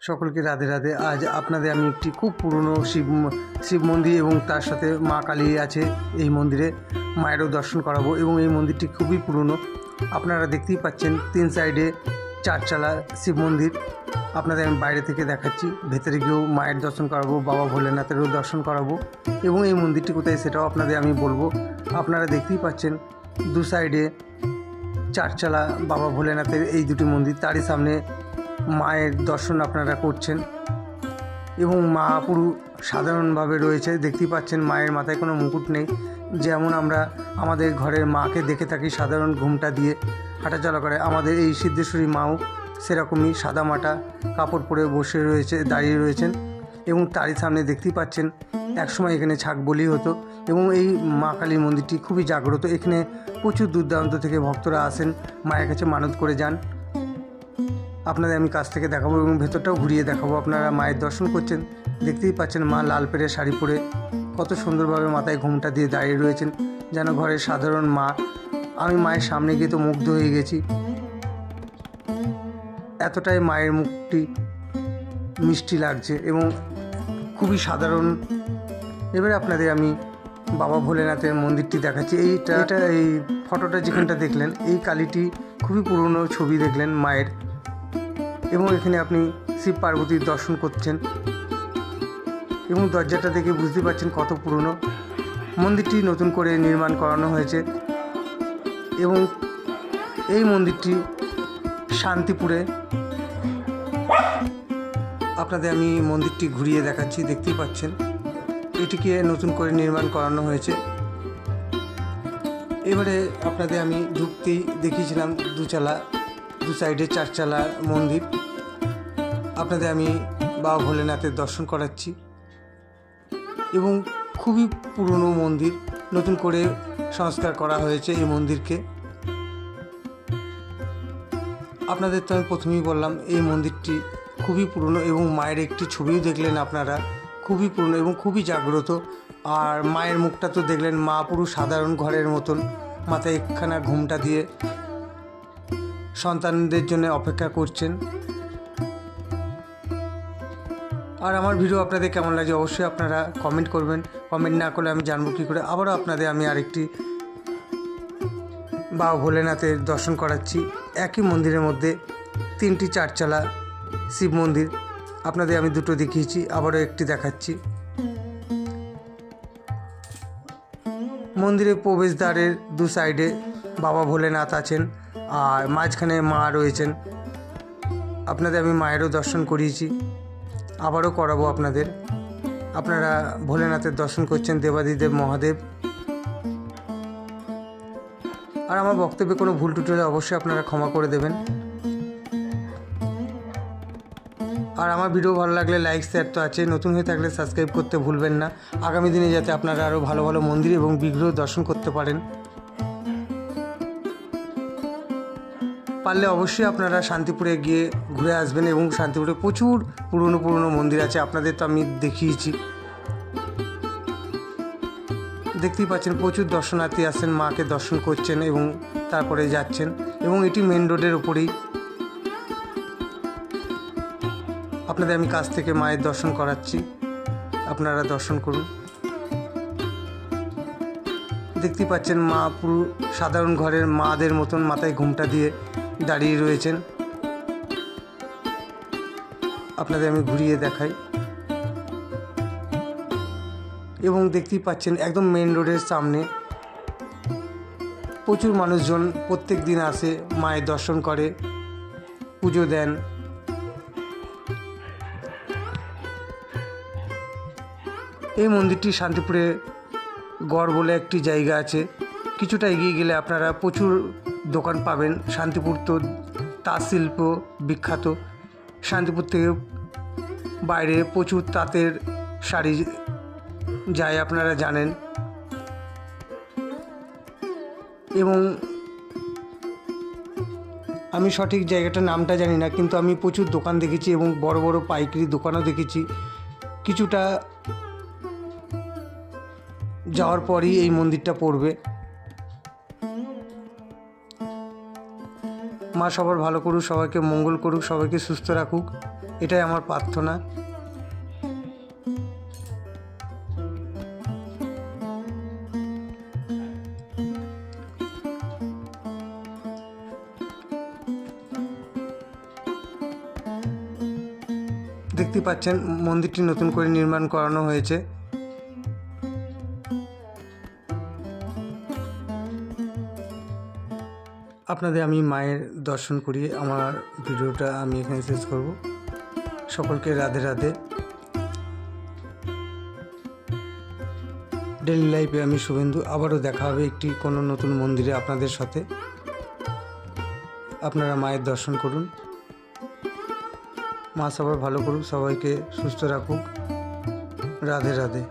সকলকে রাধে রাধে। আজ আপনাদের আমি একটি খুব পুরনো শিব মন্দির এবং তার সাথে মা কালী আছে এই মন্দিরে, মায়েরও দর্শন করাবো। এবং এই মন্দিরটি খুবই পুরনো, আপনারা দেখতেই পাচ্ছেন 3 সাইডে 4 চালা শিব মন্দির। আপনাদের আমি বাইরে থেকে দেখাচ্ছি, ভেতরে গিয়েও মায়ের দর্শন করাবো, বাবা ভোলেনাথেরও দর্শন করাবো। এবং এই মন্দিরটি কোথায় সেটাও আপনাদের আমি বলবো। আপনারা দেখতেই পাচ্ছেন 2 সাইডে 4 চালা বাবা ভোলেনাথের এই দুটি মন্দির, তারই সামনে মায়ের দর্শন আপনারা করছেন। এবং মা পুরো সাধারণভাবে রয়েছে, দেখতেই পাচ্ছেন মায়ের মাথায় কোনো মুকুট নেই। যেমন আমরা আমাদের ঘরের মাকে দেখে থাকি সাধারণ ঘুমটা দিয়ে হাঁটাচলা করে, আমাদের এই সিদ্ধেশ্বরী মাও সেরকমই সাদা মাটা কাপড় পরে বসে রয়েছে, দাঁড়িয়ে রয়েছেন। এবং তারই সামনে দেখতেই পাচ্ছেন একসময় এখানে ছাগ বলি হতো। এবং এই মা কালীর মন্দিরটি খুবই জাগ্রত, এখানে প্রচুর দূর দূরান্ত থেকে ভক্তরা আসেন, মায়ের কাছে মানত করে যান। আপনাদের আমি কাছ থেকে দেখাবো এবং ভেতরটাও ঘুরিয়ে দেখাবো। আপনারা মায়ের দর্শন করছেন, দেখতেই পাচ্ছেন মা লাল পেড়ে শাড়ি পরে কত সুন্দরভাবে মাথায় ঘুমটা দিয়ে দাঁড়িয়ে রয়েছেন, যেন ঘরের সাধারণ মা। আমি মায়ের সামনে গিয়ে তো মুগ্ধ হয়ে গেছি, এতটাই মায়ের মুখটি মিষ্টি লাগছে এবং খুবই সাধারণ। এবারে আপনাদের আমি বাবা ভোলেনাথের মন্দিরটি দেখাচ্ছি। এটা এই ফটোটা যেখানটা দেখলেন, এই কালীটি খুবই পুরনো ছবি দেখলেন মায়ের। এবং এখানে আপনি শিব পার্বতীর দর্শন করছেন এবং দরজাটা দেখে বুঝতে পারছেন কত পুরনো। মন্দিরটি নতুন করে নির্মাণ করানো হয়েছে এবং এই মন্দিরটি শান্তিপুরে। আপনাদের আমি মন্দিরটি ঘুরিয়ে দেখাচ্ছি, দেখতেই পাচ্ছেন এটিকে নতুন করে নির্মাণ করানো হয়েছে। এবারে আপনাদের আমি ঢুকতেই দেখিয়েছিলাম 2 চালা 2 সাইডে 4 চালা মন্দির। আপনাদের আমি বাবা ভোলেনাথের দর্শন করাচ্ছি এবং খুবই পুরনো মন্দির, নতুন করে সংস্কার করা হয়েছে এই মন্দিরকে। আপনাদের তো আমি প্রথমেই বললাম এই মন্দিরটি খুবই পুরনো এবং মায়ের একটি ছবিও দেখলেন আপনারা, খুবই পুরনো এবং খুবই জাগ্রত। আর মায়ের মুখটা তো দেখলেন, মা পুরো সাধারণ ঘরের মতন মাথায় একখানা ঘুমটা দিয়ে সন্তানদের জন্য অপেক্ষা করছেন। আর আমার ভিডিও আপনাদের কেমন লাগে অবশ্যই আপনারা কমেন্ট করবেন, কমেন্ট না করলে আমি জানবো কী করে। আবারও আপনাদের আমি আরেকটি বাবা ভোলেনাথের দর্শন করাচ্ছি। একই মন্দিরের মধ্যে 3টি 4 চালা শিব মন্দির, আপনাদের আমি 2টো দেখিয়েছি, আবারও একটি দেখাচ্ছি। মন্দিরের প্রবেশদ্বারের 2 সাইডে বাবা ভোলেনাথ আছেন আর মাঝখানে মা রয়েছেন। আপনাদের আমি মায়েরও দর্শন করিয়েছি, আবারও করাবো আপনাদের। আপনারা ভোলেনাথের দর্শন করছেন, দেবাদিদেব মহাদেব। আর আমার বক্তব্যে কোনো ভুল ত্রুটি হলে অবশ্যই আপনারা ক্ষমা করে দেবেন। আর আমার ভিডিও ভালো লাগলে লাইক শেয়ার তো আছে, নতুন হয়ে থাকলে সাবস্ক্রাইব করতে ভুলবেন না, আগামী দিনে যাতে আপনারা আরও ভালো ভালো মন্দির এবং বিগ্রহ দর্শন করতে পারেন। পারলে অবশ্যই আপনারা শান্তিপুরে গিয়ে ঘুরে আসবেন এবং শান্তিপুরে প্রচুর পুরনো পুরনো মন্দির আছে, আপনাদের তো আমি দেখিয়েছি। দেখতেই পাচ্ছেন প্রচুর দর্শনার্থী আসেন, মাকে দর্শন করছেন এবং তারপরে যাচ্ছেন। এবং এটি মেন রোডের ওপরেই। আপনাদের আমি কাছ থেকে মায়ের দর্শন করাচ্ছি, আপনারা দর্শন করুন। দেখতেই পাচ্ছেন মা পুরো সাধারণ ঘরের মাদের মতন মাথায় ঘুমটা দিয়ে দাঁড়িয়ে রয়েছেন। আপনাদের আমি ঘুরিয়ে দেখাই এবং দেখতেই পাচ্ছেন একদম মেন রোডের সামনে প্রচুর মানুষজন প্রত্যেক দিন আসে, মায়ের দর্শন করে, পুজো দেন। এই মন্দিরটি শান্তিপুরে গড় বলে একটি জায়গা আছে, কিছুটা এগিয়ে গেলে আপনারা প্রচুর দোকান পাবেন। শান্তিপুর তো তাঁত শিল্প বিখ্যাত, শান্তিপুর থেকে বাইরে প্রচুর তাঁতের শাড়ি যায়, আপনারা জানেন। এবং আমি সঠিক জায়গাটার নামটা জানি না, কিন্তু আমি প্রচুর দোকান দেখেছি এবং বড় বড় পাইকারি দোকানও দেখেছি। কিছুটা যাওয়ার পরই এই মন্দিরটা পড়বে। মা সবার ভালো করুক, সবাইকে মঙ্গল করুক, সবাইকে সুস্থ রাখুক, এটাই আমার প্রার্থনা। দেখতে পাচ্ছেন মন্দিরটি নতুন করে নির্মাণ করানো হয়েছে। আপনাদের আমি মায়ের দর্শন করিয়ে আমার ভিডিওটা আমি এখানে শেষ করব। সকলকে রাধে রাধে। ডেইলি লাইফে আমি শুভেন্দু। আবারও দেখা হবে একটি কোনো নতুন মন্দিরে আপনাদের সাথে। আপনারা মায়ের দর্শন করুন। মা সবার ভালো করুক, সবাইকে সুস্থ রাখুক। রাধে রাধে।